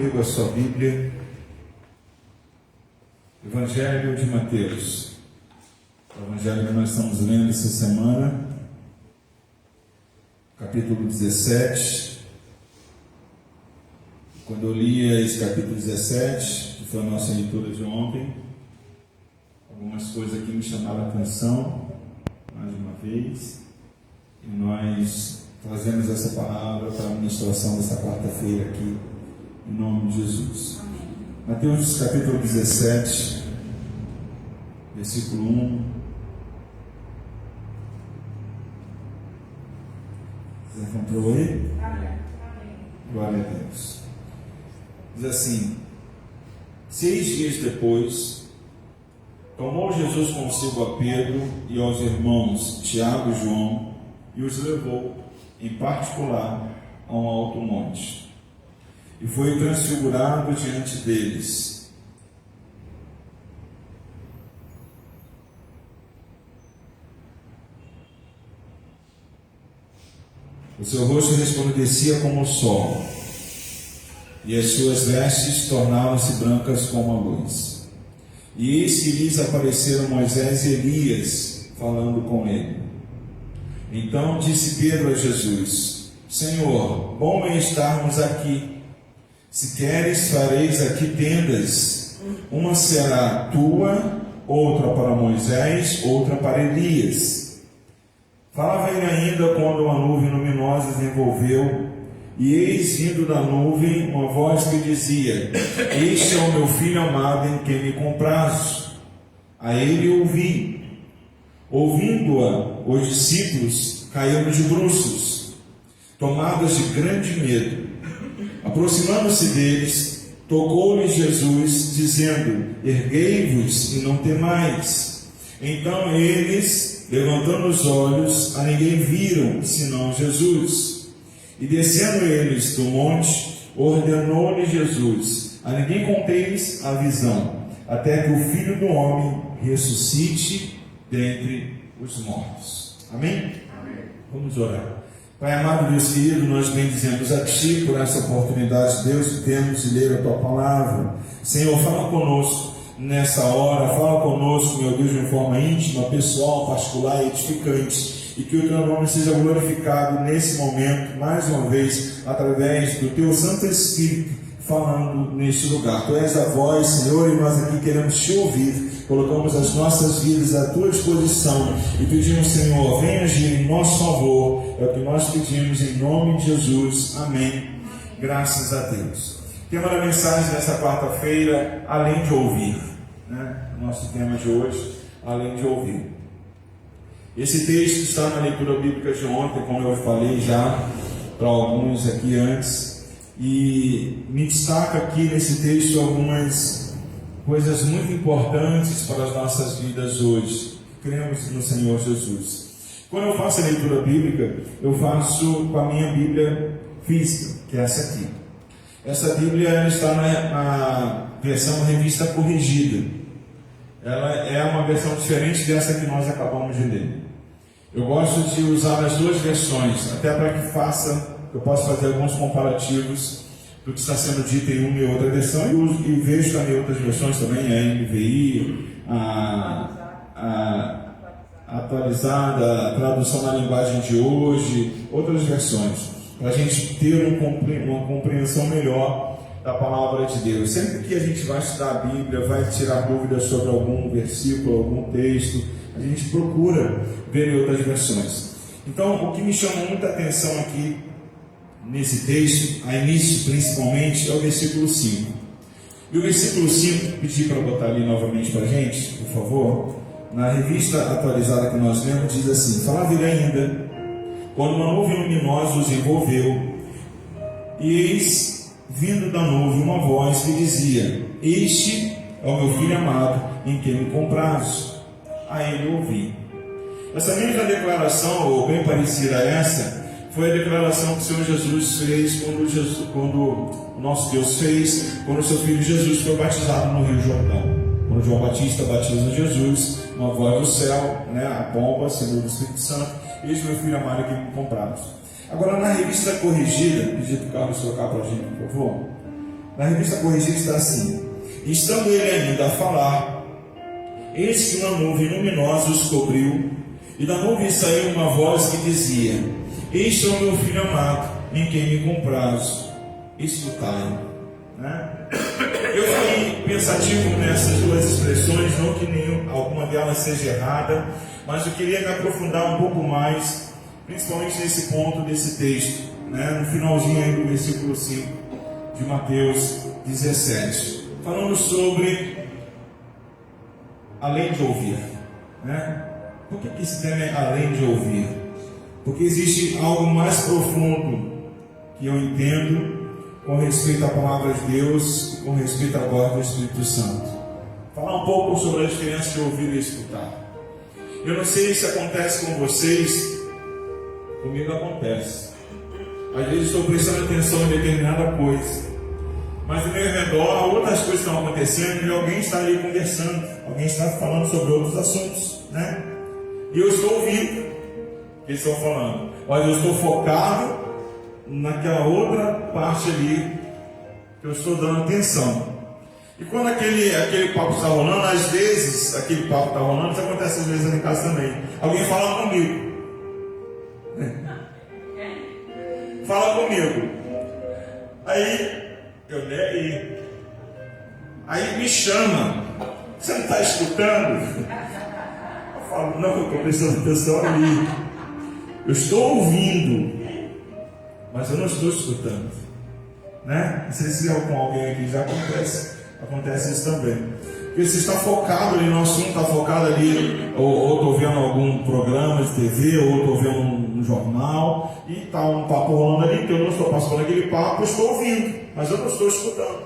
A sua Bíblia, Evangelho de Mateus, o Evangelho que nós estamos lendo essa semana, capítulo 17. Quando eu li esse capítulo 17, que foi a nossa leitura de ontem, algumas coisas aqui me chamaram a atenção, mais uma vez, e nós trazemos essa palavra para a ministração dessa quarta-feira aqui, em nome de Jesus. Mateus capítulo 17, versículo 1. Você encontrou aí? Glória a Deus. Diz assim: 6 dias depois, tomou Jesus consigo a Pedro e aos irmãos Tiago e João e os levou, em particular, a um alto monte. E foi transfigurado diante deles. O seu rosto resplandecia como o sol, e as suas vestes tornavam-se brancas como a luz. E eis que lhes apareceram Moisés e Elias, falando com ele. Então disse Pedro a Jesus: Senhor, bom é estarmos aqui. Se queres, fareis aqui tendas, uma será tua, outra para Moisés, outra para Elias. Falava ele ainda quando uma nuvem luminosa os envolveu, e eis vindo da nuvem uma voz que dizia: Este é o meu filho amado em quem me comprazo. A ele ouvi. Ouvindo-a, os discípulos caíram de bruços, tomados de grande medo. Aproximando-se deles, tocou-lhes Jesus, dizendo: Erguei-vos e não temais. Então eles, levantando os olhos, a ninguém viram, senão Jesus. E descendo eles do monte, ordenou-lhes Jesus: A ninguém conteis a visão, até que o Filho do Homem ressuscite dentre os mortos. Amém? Amém. Vamos orar. Pai amado, Deus querido, nós bendizemos a Ti por essa oportunidade, Deus, que temos de ler a Tua palavra. Senhor, fala conosco nessa hora, fala conosco, meu Deus, de uma forma íntima, pessoal, particular e edificante, e que o Teu nome seja glorificado nesse momento, mais uma vez, através do Teu Santo Espírito, falando neste lugar. Tu és a voz, Senhor, e nós aqui queremos Te ouvir. Colocamos as nossas vidas à Tua disposição e pedimos, Senhor, venha agir em nosso favor. É o que nós pedimos em nome de Jesus. Amém. Graças a Deus. Tema da mensagem dessa quarta-feira: além de ouvir, né? Nosso tema de hoje: além de ouvir. Esse texto está na leitura bíblica de ontem, como eu falei já para alguns aqui antes, e me destaca aqui nesse texto algumas coisas muito importantes para as nossas vidas hoje. Cremos no Senhor Jesus. Quando eu faço a leitura bíblica, eu faço com a minha Bíblia física, que é essa aqui. Essa Bíblia está na versão revista corrigida. Ela é uma versão diferente dessa que nós acabamos de ler. Eu gosto de usar as duas versões, até para que eu possa fazer alguns comparativos do que está sendo dito em uma e outra versão, e vejo também outras versões também, a NVI, a atualizada, a tradução na linguagem de hoje, outras versões, para a gente ter uma compreensão melhor da palavra de Deus. Sempre que a gente vai estudar a Bíblia, vai tirar dúvidas sobre algum versículo, algum texto, a gente procura ver em outras versões. Então, o que me chama muita atenção aqui nesse texto, a início principalmente, é o versículo 5. E o versículo 5, pedi para botar ali novamente para a gente, por favor. Na revista atualizada que nós lemos, diz assim: Falava ele ainda, quando uma nuvem luminosa os envolveu, e eis, vindo da nuvem, uma voz que dizia: Este é o meu filho amado, em quem me comprazo. A ele ouvi. Essa mesma declaração, ou bem parecida a essa, foi a declaração que o Senhor Jesus fez quando o nosso Deus fez, quando o seu filho Jesus foi batizado no Rio Jordão. Quando João Batista batiza Jesus, uma voz do céu, né, a pomba, segundo o Espírito Santo: Eis meu filho amado que me comprazo. Agora, na revista corrigida, pedi para o Carlos trocar para a gente, por favor. Na Revista Corrigida está assim: estando ele ainda a falar, eis que uma nuvem luminosa os cobriu, e da nuvem saiu uma voz que dizia: este é o meu filho amado, em quem me comprazo, escutai. Né? Eu fiquei pensativo nessas duas expressões, não que alguma delas seja errada, mas eu queria me aprofundar um pouco mais, principalmente nesse ponto desse texto, né? No finalzinho aí do versículo 5 de Mateus 17, falando sobre além de ouvir. Né? Por que esse tema é além de ouvir? Porque existe algo mais profundo que eu entendo com respeito à palavra de Deus e com respeito à voz do Espírito Santo. Falar um pouco sobre a diferença de ouvir e escutar. Eu não sei se acontece com vocês, comigo acontece. Às vezes estou prestando atenção em determinada coisa, mas ao meu redor outras coisas estão acontecendo e alguém está ali conversando, alguém está falando sobre outros assuntos, né? E eu estou ouvindo o que eles estão falando, mas eu estou focado naquela outra parte ali que eu estou dando atenção. E quando aquele papo está rolando, às vezes aquele papo está rolando, isso acontece às vezes lá em casa também. Alguém fala comigo. Fala comigo. Aí eu nem. Aí me chama. Você não está escutando? Eu falo, não, eu estou prestando atenção ali. Eu estou ouvindo, mas eu não estou escutando. Né? Não sei se com alguém aqui já acontece isso também. Porque você está focado ali no assunto, está focado ali, ou estou vendo algum programa de TV, ou estou vendo um jornal, e está um papo rolando ali, que eu não estou passando aquele papo, eu estou ouvindo, mas eu não estou escutando,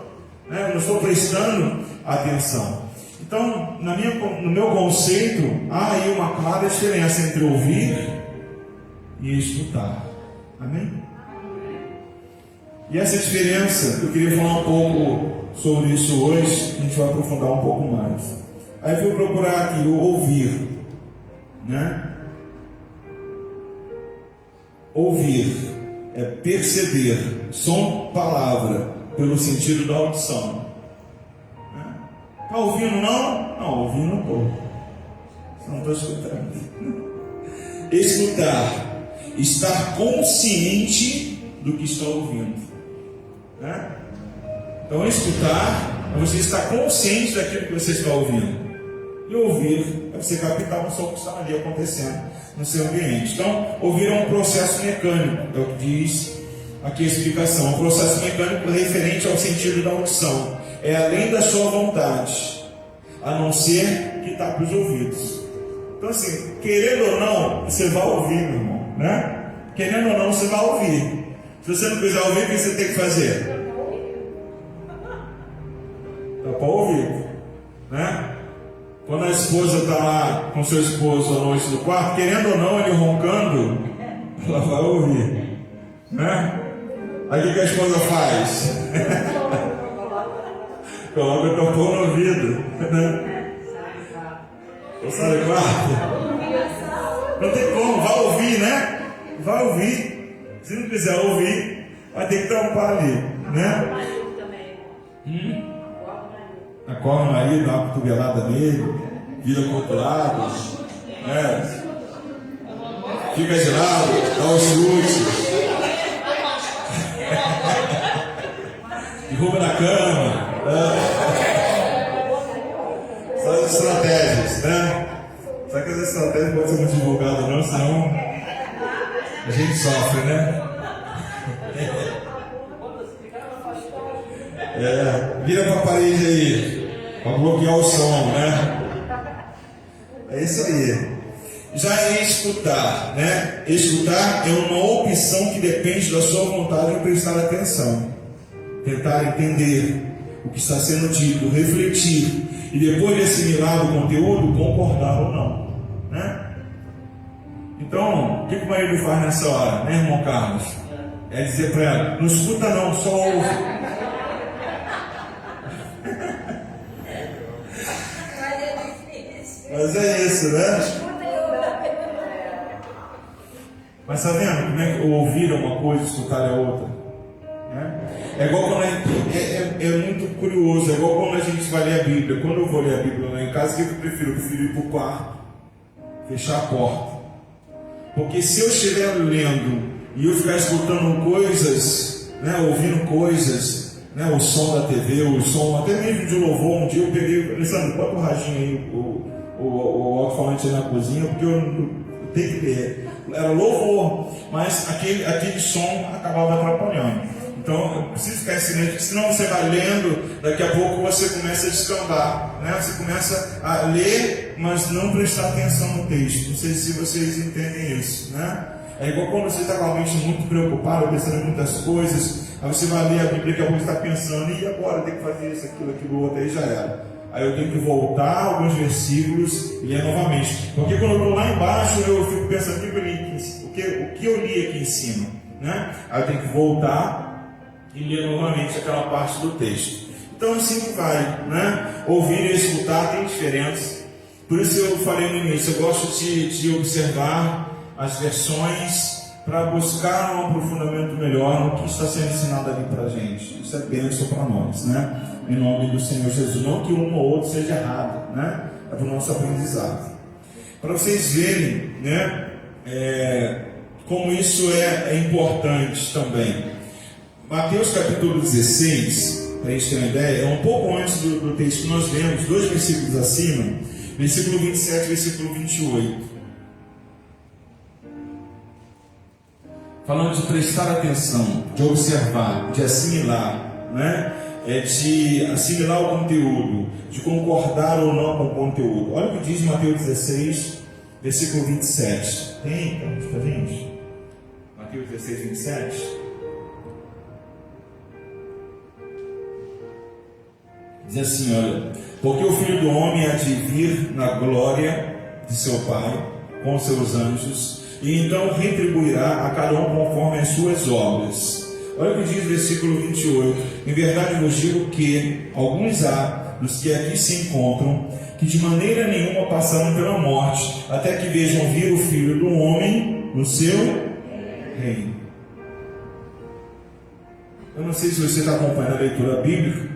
né? Eu não estou prestando atenção. Então, no meu conceito, há aí uma clara diferença entre ouvir e escutar. Amém? E essa diferença, eu queria falar um pouco sobre isso hoje, a gente vai aprofundar um pouco mais. Aí eu vou procurar aqui o ouvir, né? Ouvir é perceber som, palavra, pelo sentido da audição. Está ouvindo não? Não, ouvindo não estou. Não estou escutando. Escutar, estar consciente do que está ouvindo. Né? Então, escutar é você estar consciente daquilo que você está ouvindo. E ouvir é você captar o som que está ali acontecendo no seu ambiente. Então, ouvir é um processo mecânico, é o que diz aqui a explicação. Um processo mecânico referente ao sentido da audição. É além da sua vontade, a não ser que tape os ouvidos. Então, assim, querendo ou não, você vai ouvir, meu irmão, né? Querendo ou não, você vai ouvir. Se você não quiser ouvir, o que você tem que fazer? Tapar o ouvido, né? Quando a esposa está lá com seu esposo à noite no quarto, querendo ou não, ele roncando, ela vai ouvir, né? Aí o que a esposa faz? Coloca o tampão no ouvido, né? Ou sai do quarto? Não tem como, vai ouvir, né? Vai ouvir. Se não quiser ouvir, vai ter que tampar ali, né? Acorda o marido, dá uma cotovelada nele, vira pro outro lado, né? Fica de lado, dá um chute, derruba na cama, só as estratégias, né? Só que as estratégias não podem ser muito divulgadas não, senão a gente sofre, né? Vira para a parede aí, para bloquear o som, né? É isso aí. Já é escutar, né? Escutar é uma opção que depende da sua vontade de prestar atenção, tentar entender o que está sendo dito, refletir e depois de assimilar o conteúdo, concordar ou não, né? Então, o que o marido faz nessa hora, né, irmão Carlos? É dizer para ela: não escuta não, só ouve. Mas é isso, né? Mas está vendo como é que ouvir é uma coisa e escutar é outra? Né? É igual quando é muito curioso, é igual quando a gente vai ler a Bíblia. Quando eu vou ler a Bíblia lá em casa, o que eu prefiro? Eu prefiro ir para o quarto, fechar a porta. Porque se eu estiver lendo e eu ficar escutando coisas, né, ouvindo coisas, né, o som da TV, o som até mesmo de louvor, um dia eu peguei, Alessandro, bota o radinho aí, o alto-falante na cozinha, porque eu tenho que ler. Era louvor, mas aquele som acabava atrapalhando. Então eu preciso ficar em silêncio, senão você vai lendo, daqui a pouco você começa a descambar, né? Você começa a ler, mas não prestar atenção no texto. Não sei se vocês entendem isso, né? É igual quando você está com a mente muito preocupada, pensando em muitas coisas, aí você vai ler a Bíblia, daqui a pouco você está pensando, e agora tem que fazer isso, aquilo, outro, aí já era. Aí eu tenho que voltar alguns versículos e ler novamente. Porque quando eu estou lá embaixo, eu fico pensando o que eu li aqui em cima, né? Aí eu tenho que voltar e ler novamente aquela parte do texto. Então assim que vai, né? Ouvir e escutar tem diferença. Por isso eu falei no início, eu gosto de observar as versões para buscar um aprofundamento melhor no que está sendo ensinado ali para a gente. Isso é bênção para nós, né? Em nome do Senhor Jesus. Não que um ou outro seja errado, né? É para o nosso aprendizado. Para vocês verem, né? Como isso é importante também. Mateus capítulo 16, para a gente ter uma ideia, é um pouco antes do texto que nós lemos, 2 versículos acima, versículo 27 e versículo 28. Falando de prestar atenção, de observar, de assimilar, né? De assimilar o conteúdo, de concordar ou não com o conteúdo. Olha o que diz Mateus 16, versículo 27. Tem, para gente? Mateus 16, 27. Diz assim, olha: porque o Filho do Homem há de vir na glória de seu Pai, com seus anjos, e então retribuirá a cada um conforme as suas obras. Olha o que diz o versículo 28. Em verdade vos digo que alguns há dos que aqui se encontram, que de maneira nenhuma passarão pela morte, até que vejam vir o Filho do Homem no seu reino. Eu não sei se você está acompanhando a leitura bíblica,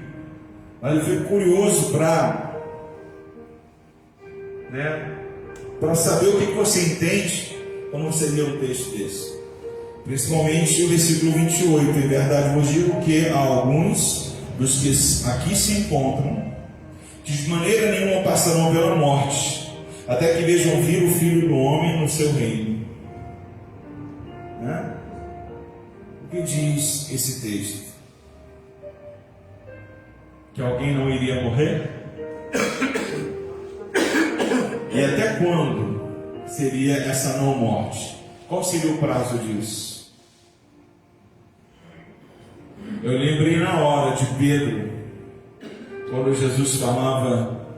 mas eu fico curioso para saber o que você entende quando você lê um texto desse. Principalmente o versículo 28. Em verdade vos digo que há alguns dos que aqui se encontram, que de maneira nenhuma passarão pela morte, até que vejam vir o Filho do Homem no seu reino. Né? O que diz esse texto? Que alguém não iria morrer? E até quando seria essa não morte? Qual seria o prazo disso? Eu lembrei na hora de Pedro, quando Jesus falava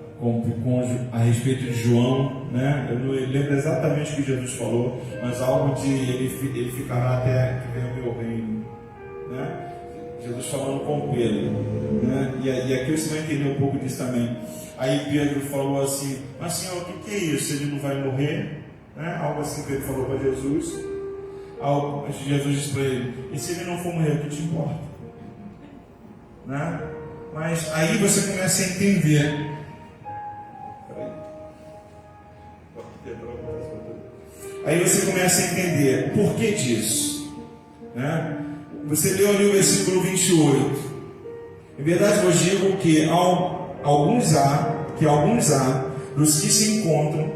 a respeito de João, né? Eu não lembro exatamente o que Jesus falou, mas algo de ele ficará até que venha o meu reino, né? Jesus falando com Pedro, né? E aqui você vai entender um pouco disso também. Aí Pedro falou assim: mas Senhor, o que é isso? Ele não vai morrer? Né? Algo assim que ele falou para Jesus. Jesus disse para ele: e se ele não for morrer, o que te importa? Né? Mas aí você começa a entender. Aí você começa a entender o porquê disso, né? Você leu ali o versículo 28. Em verdade vos digo que alguns há dos que se encontram,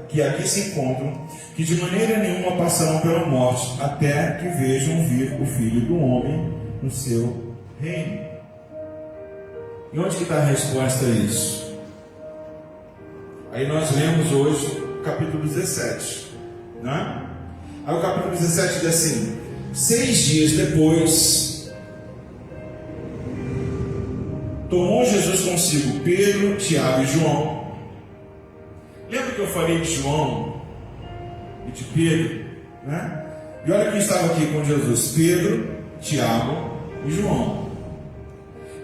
que aqui se encontram, que de maneira nenhuma passarão pela morte, até que vejam vir o Filho do Homem no seu reino. E onde que está a resposta a isso? Aí nós lemos hoje o capítulo 17, né? Aí o capítulo 17 diz assim: 6 dias depois, tomou Jesus consigo Pedro, Tiago e João. Lembra que eu falei de João e de Pedro, né? E olha quem estava aqui com Jesus: Pedro, Tiago e João.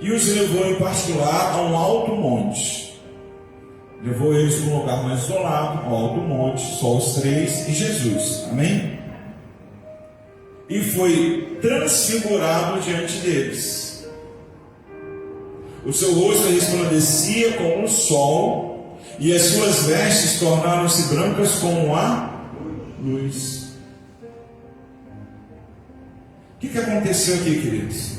E os levou em particular a um alto monte. Levou eles para um lugar mais isolado, ao alto monte, só os 3 e Jesus. Amém? E foi transfigurado diante deles. O seu rosto resplandecia como o sol, e as suas vestes tornaram-se brancas como a luz. O que aconteceu aqui, queridos?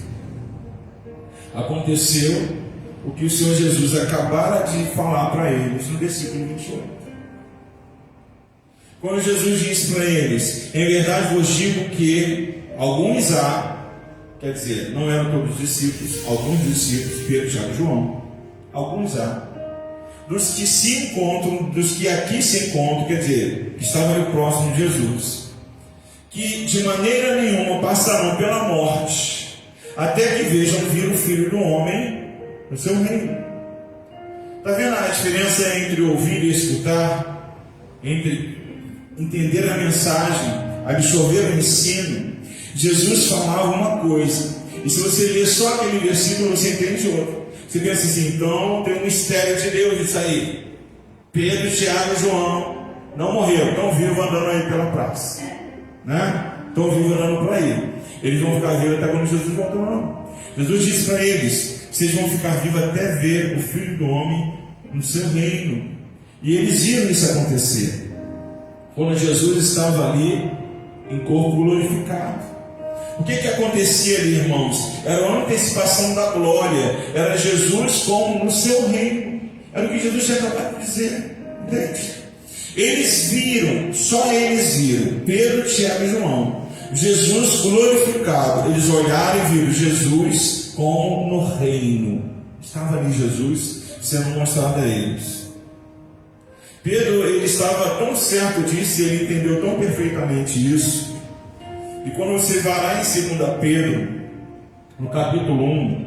Aconteceu o que o Senhor Jesus acabara de falar para eles no versículo 28. Quando Jesus disse para eles: em verdade vos digo que alguns há, quer dizer, não eram todos os discípulos, alguns discípulos, Pedro, Tiago e João, alguns há, dos que se encontram, dos que aqui se encontram, quer dizer, que estavam ali próximo de Jesus, que de maneira nenhuma passarão pela morte, até que vejam vir o Filho do Homem no seu reino. Está vendo a diferença entre ouvir e escutar? Entre entender a mensagem, absorver o ensino? Jesus falava uma coisa, e se você ler só aquele versículo, você entende outro. Você pensa assim: então tem um mistério de Deus nisso aí. Pedro, Tiago e João não morreram, estão vivos andando aí pela praça, né? Estão vivos andando por aí. Eles vão ficar vivos até quando Jesus voltar, não. Jesus disse para eles: vocês vão ficar vivos até ver o Filho do Homem no seu reino. E eles viram isso acontecer quando Jesus estava ali em corpo glorificado. O que acontecia ali, irmãos? Era uma antecipação da glória. Era Jesus como no seu reino. Era o que Jesus tinha acabado de dizer. Entende? Eles viram, só eles viram, Pedro, Tiago e João, Jesus glorificado. Eles olharam e viram Jesus como no reino. Estava ali Jesus sendo mostrado a eles. Pedro, ele estava tão certo disso, e ele entendeu tão perfeitamente isso. E quando você vai lá em 2 Pedro, no capítulo 1,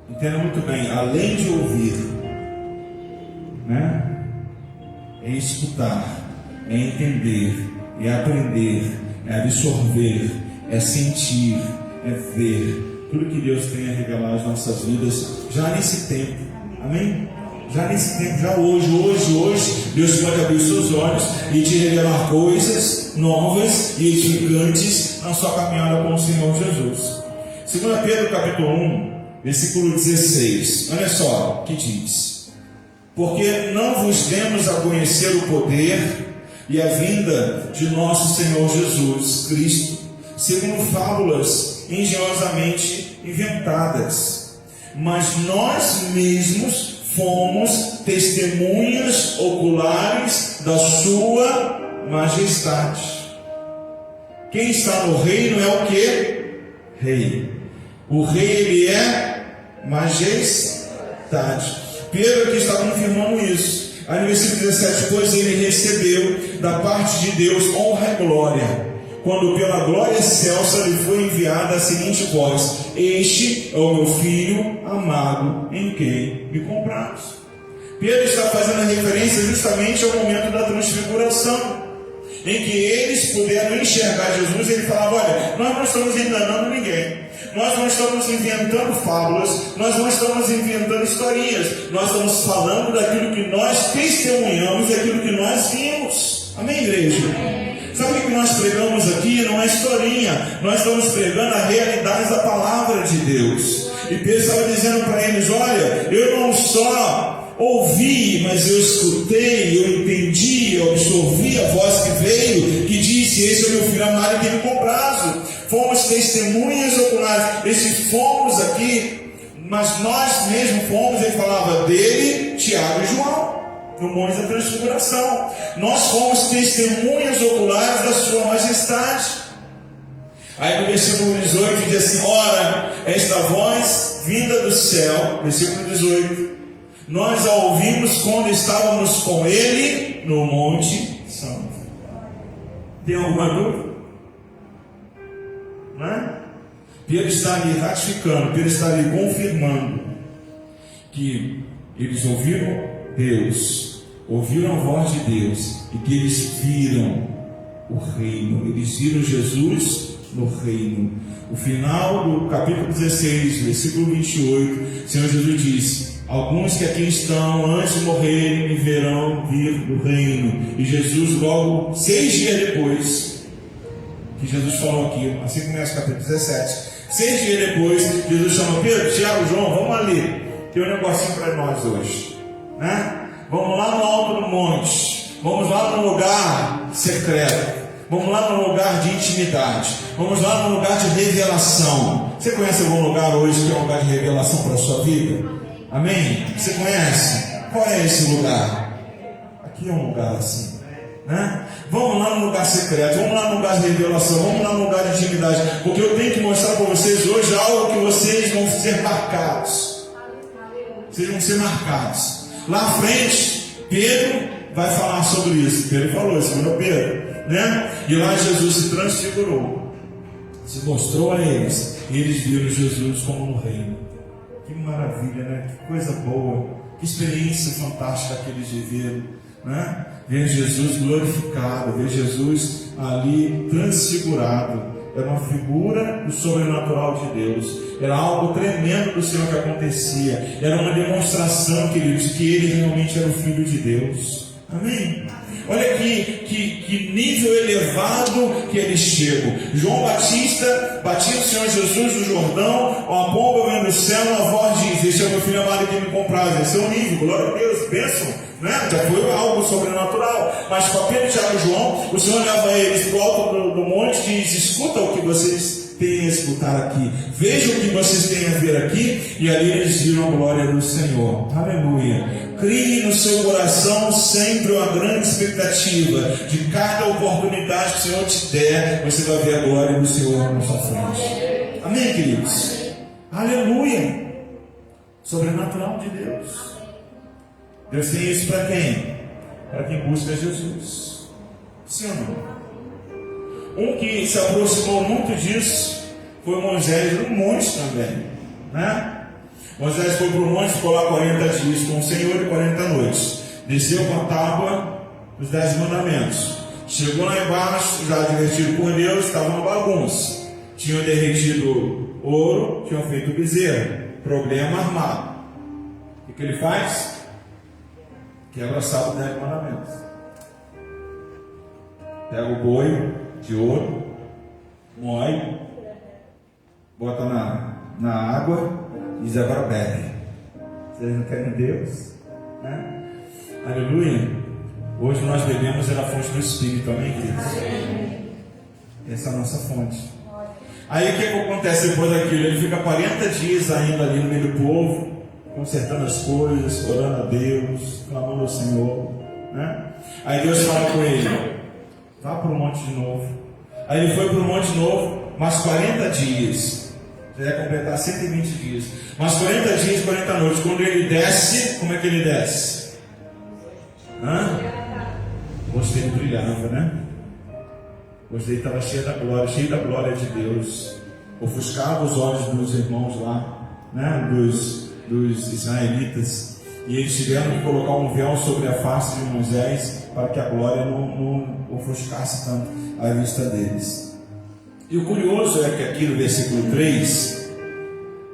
entenda muito bem, além de ouvir, né? É escutar, é entender, é aprender, é absorver, é sentir, é ver tudo que Deus tem a revelar às nossas vidas já nesse tempo. Amém? Já nesse tempo, já hoje, Deus pode abrir os seus olhos e te revelar coisas novas e edificantes na sua caminhada com o Senhor Jesus. 2 Pedro capítulo 1, versículo 16. Olha só o que diz: porque não vos demos a conhecer o poder e a vinda de nosso Senhor Jesus Cristo, segundo fábulas engenhosamente inventadas, mas nós mesmos fomos testemunhas oculares da sua majestade. Quem está no reino é o que? Rei. O rei, ele é majestade. Pedro aqui está confirmando isso. Aí no versículo 17: pois ele recebeu da parte de Deus honra e glória, quando pela glória excelsa lhe foi enviada a seguinte voz: este é o meu filho amado, em quem me compraste. Pedro está fazendo a referência justamente ao momento da transfiguração, em que eles puderam enxergar Jesus. Ele falava: olha, nós não estamos enganando ninguém, nós não estamos inventando fábulas, nós não estamos inventando historinhas, nós estamos falando daquilo que nós testemunhamos, daquilo que nós vimos. Amém, igreja? Sabe o que nós pregamos aqui? Não é historinha, nós estamos pregando a realidade da palavra de Deus. E Pedro estava dizendo para eles: olha, eu não só ouvi, mas eu escutei, eu entendi, eu absorvi a voz que veio, que disse: esse é o meu filho amado, em quem me compraste. Fomos testemunhas oculares. Esse fomos aqui, mas nós mesmos fomos, ele falava dele, Tiago e João, no Monte da Transfiguração. Nós fomos testemunhas oculares da sua majestade. Aí no versículo 18 diz assim: ora, esta voz vinda do céu, versículo 18, nós a ouvimos quando estávamos com ele no Monte Santo. Tem alguma dúvida? Não é? Pedro está ali ratificando, Pedro está ali confirmando que eles ouviram Deus, ouviram a voz de Deus, e que eles viram o reino, eles viram Jesus no reino. O final do capítulo 16, versículo 28, o Senhor Jesus disse: alguns que aqui estão, antes de morrerem, me verão vir do reino. E Jesus, logo 6 dias depois, que Jesus falou aqui, assim começa o capítulo 17. 6 dias depois, Jesus chama Pedro, Tiago, João, vamos ali, tem um negocinho para nós hoje, né? Vamos lá no alto do monte, vamos lá no lugar secreto, vamos lá no lugar de intimidade, vamos lá no lugar de revelação. Você conhece algum lugar hoje que é um lugar de revelação para a sua vida? Amém? Você conhece? Qual é esse lugar? Aqui é um lugar assim, né? Vamos lá no lugar secreto, vamos lá no lugar de revelação, vamos lá no lugar de intimidade, porque eu tenho que mostrar para vocês hoje algo que vocês vão ser marcados. Vocês vão ser marcados. Lá à frente, Pedro vai falar sobre isso. Pedro falou, isso é Pedro, né? E lá Jesus se transfigurou, se mostrou a eles, e eles viram Jesus como no reino. Que maravilha, né? Que coisa boa, que experiência fantástica que eles viveram, né? Ver Jesus glorificado, ver Jesus ali transfigurado. Era uma figura do sobrenatural de Deus. Era algo tremendo do Senhor que acontecia. Era uma demonstração, queridos, que ele realmente era o Filho de Deus. Amém? Olha que nível elevado que eles chegam. João Batista batiza o Senhor Jesus no Jordão, uma pomba vem do céu, uma voz diz: este é o meu filho amado que me compraz. Esse é o nível, glória a Deus, bênção, né? Já foi algo sobrenatural. Mas com Pedro, Tiago e João, o Senhor leva eles para o alto do monte e diz: escuta o que vocês têm a escutar aqui, vejam o que vocês têm a ver aqui. E ali eles viram a glória do Senhor. Aleluia. Crie no seu coração sempre uma grande expectativa de cada oportunidade que o Senhor te der, você vai ver a glória do Senhor na sua frente. Amém, queridos? Aleluia. Sobrenatural de Deus. Deus tem isso para quem? Para quem busca Jesus. Sim ou não? Um que se aproximou muito disso foi Moisés no monte também, né? Moisés foi para o monte, ficou lá 40 dias com o Senhor e 40 noites. Desceu com a tábua dos 10 mandamentos. Chegou lá embaixo, já advertido por Deus, estava uma bagunça. Tinham derretido ouro, tinham feito bezerro. Problema armado. O que ele faz? Quebra a sábado dos 10 mandamentos. Pega o boi de ouro, moe, bota na água, diz agora bebe. Vocês não querem Deus? Né? Aleluia. Hoje nós bebemos na fonte do Espírito, amém, queridos? Essa é a nossa fonte. Aí o que acontece depois daquilo? Ele fica 40 dias ainda ali no meio do povo, consertando as coisas, orando a Deus, clamando ao Senhor, né? Aí Deus fala com ele: vá para o monte de novo. Aí ele foi para o monte de novo, mais 40 dias. Já ia completar 120 dias. Mas 40 dias, 40 noites. Quando ele desce, como é que ele desce? O rosto dele brilhava, né? O rosto dele estava cheio da glória de Deus. Ofuscava os olhos dos irmãos lá, né? Dos israelitas. E eles tiveram que colocar um véu sobre a face de Moisés para que a glória não ofuscasse tanto a vista deles. E o curioso é que aqui no versículo 3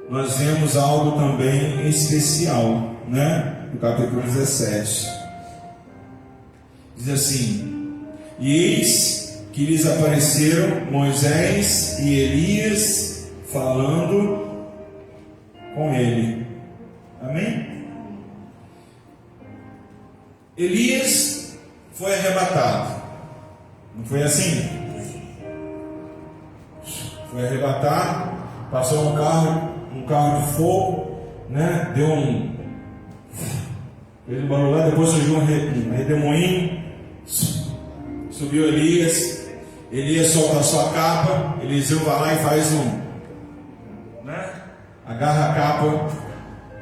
nós vemos algo também especial, né? No capítulo 17 diz assim: e eis que lhes apareceram Moisés e Elias falando com ele. Amém? Elias foi arrebatado, não foi assim? Foi arrebatado, passou um carro de fogo, né? Fez um barulho lá, depois surgiu um redemoinho, subiu Elias solta a sua capa, Eliseu vai lá e faz né? Agarra a capa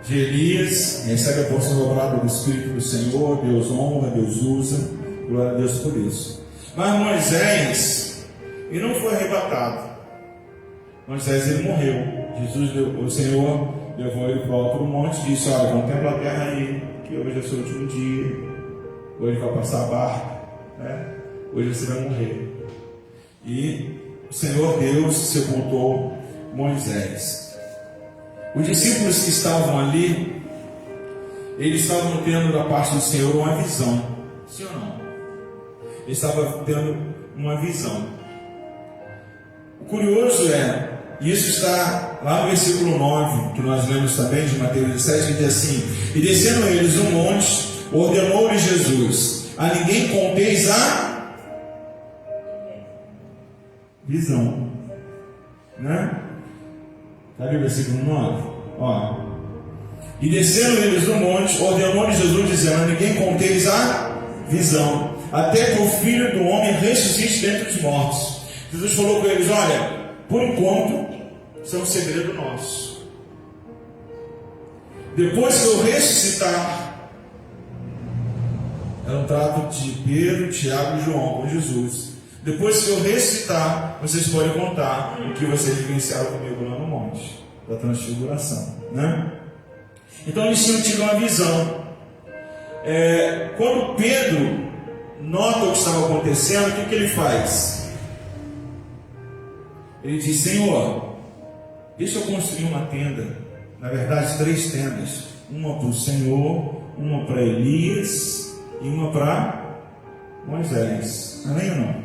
de Elias, recebe a porção dobrada do Espírito do Senhor. Deus honra, Deus usa, glória a Deus por isso. Mas Moisés, ele não foi arrebatado. Moisés, ele morreu. O Senhor levou ele para o alto do monte e disse: olha, contempla a terra aí, que hoje é o seu último dia, hoje vai passar a barca, né? Hoje você vai morrer. E o Senhor Deus sepultou Moisés. Os discípulos que estavam ali, eles estavam tendo da parte do Senhor uma visão. Sim ou não? Eles estavam tendo uma visão. O curioso é, e isso está lá no versículo 9, que nós lemos também de Mateus 17, que diz assim: e descendo eles um monte, ordenou-lhe Jesus: a ninguém conteis a visão. Né? Sabe o versículo 9? Ó. E descendo eles do monte, ordenou-lhe Jesus, dizendo: a ninguém conteis a visão, até que o Filho do Homem ressuscite dentre os mortos. Jesus falou com eles: olha, por enquanto, isso é um segredo nosso. Depois que eu ressuscitar, era um trato de Pedro, Tiago e João com Jesus. Depois que eu ressuscitar, vocês podem contar o que vocês vivenciaram comigo lá no monte da transfiguração, né? Então eles tinham tido uma visão. Quando Pedro nota o que estava acontecendo, o que ele faz? Ele diz: Senhor, deixa eu construir uma tenda. Na verdade, 3 tendas: uma para o Senhor, uma para Elias e uma para Moisés. Amém ou não?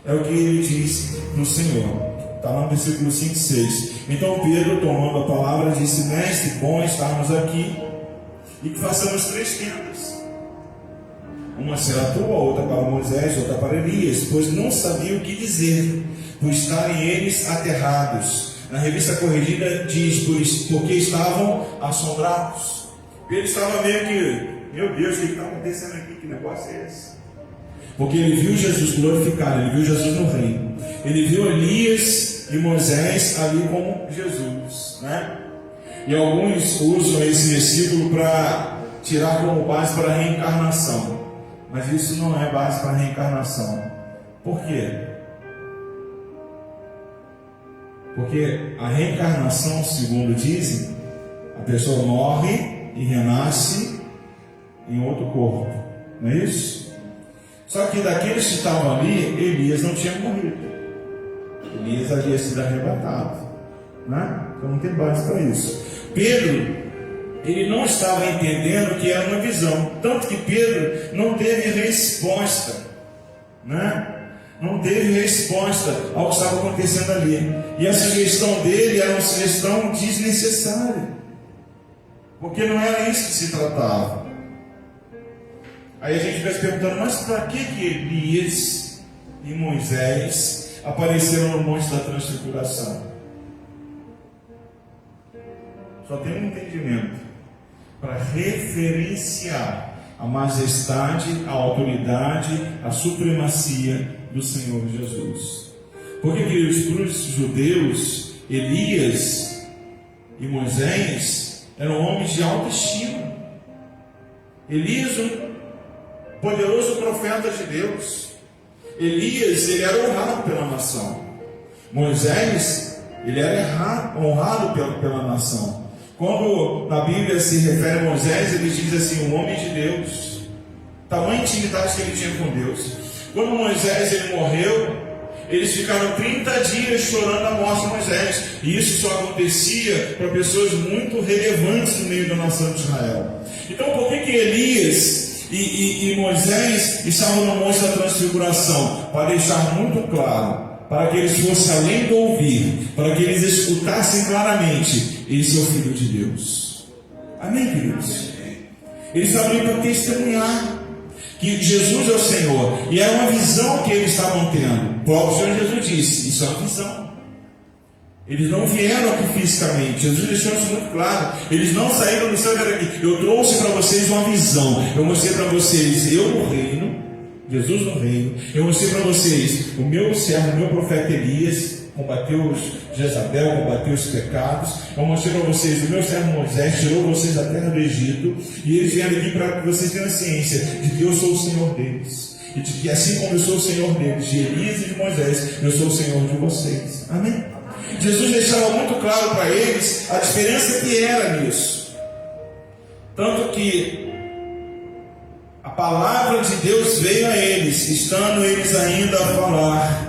É o que ele diz no Senhor. Está lá no versículo 5 e 6. Então Pedro, tomando a palavra, disse: Mestre, bom estarmos aqui, e que façamos 3 tendas. Uma será tua, outra para Moisés, outra para Elias, pois não sabia o que dizer, por estarem eles aterrados. Na revista corrigida diz: porque estavam assombrados. Pedro estava meio que: meu Deus, o que está acontecendo aqui? Que negócio é esse? Porque ele viu Jesus glorificado, ele viu Jesus no reino, ele viu Elias e Moisés ali como Jesus, né? E alguns usam esse versículo para tirar como base para a reencarnação, mas isso não é base para a reencarnação. Por quê? Porque a reencarnação, segundo dizem, a pessoa morre e renasce em outro corpo, não é isso? Só que daqueles que estavam ali, Elias não tinha morrido. Elias havia sido arrebatado, né? Então não tem base para isso. Pedro, ele não estava entendendo que era uma visão, tanto que Pedro não teve resposta, né? Não teve resposta ao que estava acontecendo ali. E a sugestão dele era uma sugestão desnecessária, porque não era isso que se tratava. Aí a gente vai se perguntando: mas para que Elias e Moisés apareceram no monte da transfiguração? Só tem um entendimento: para referenciar a majestade, a autoridade, a supremacia do Senhor Jesus. Porque, queridos, para os judeus, Elias e Moisés eram homens de alta estima. Elias, um poderoso profeta de Deus. Elias, ele era honrado pela nação. Moisés, ele era honrado pela nação. Quando na Bíblia se refere a Moisés, ele diz assim: um homem de Deus. Tamanha intimidade que ele tinha com Deus. Quando Moisés ele morreu, eles ficaram 30 dias chorando a morte de Moisés. E isso só acontecia para pessoas muito relevantes no meio da nação de Israel. Então por que Elias e Moisés estavam no monte da transfiguração? Para deixar muito claro, para que eles fossem além do ouvir, para que eles escutassem claramente: esse é o Filho de Deus. Amém, queridos? Eles estavam ali para testemunhar que Jesus é o Senhor, e era uma visão que eles estavam tendo. O próprio Senhor Jesus disse: isso é uma visão. Eles não vieram aqui fisicamente. Jesus deixou isso muito claro. Eles não saíram do céu e vieram aqui. Eu trouxe para vocês uma visão. Eu mostrei para vocês eu no reino, Jesus no reino. Eu mostrei para vocês o meu servo, o meu profeta Elias, combateu Jezabel, combateu os pecados. Eu mostrei para vocês o meu servo Moisés, tirou vocês da terra do Egito. E eles vieram aqui para que vocês tenham a ciência de que eu sou o Senhor deles. E de que assim como eu sou o Senhor deles, de Elias e de Moisés, eu sou o Senhor de vocês. Amém? Jesus deixava muito claro para eles a diferença que era nisso. Tanto que a palavra de Deus veio a eles, estando eles ainda a falar.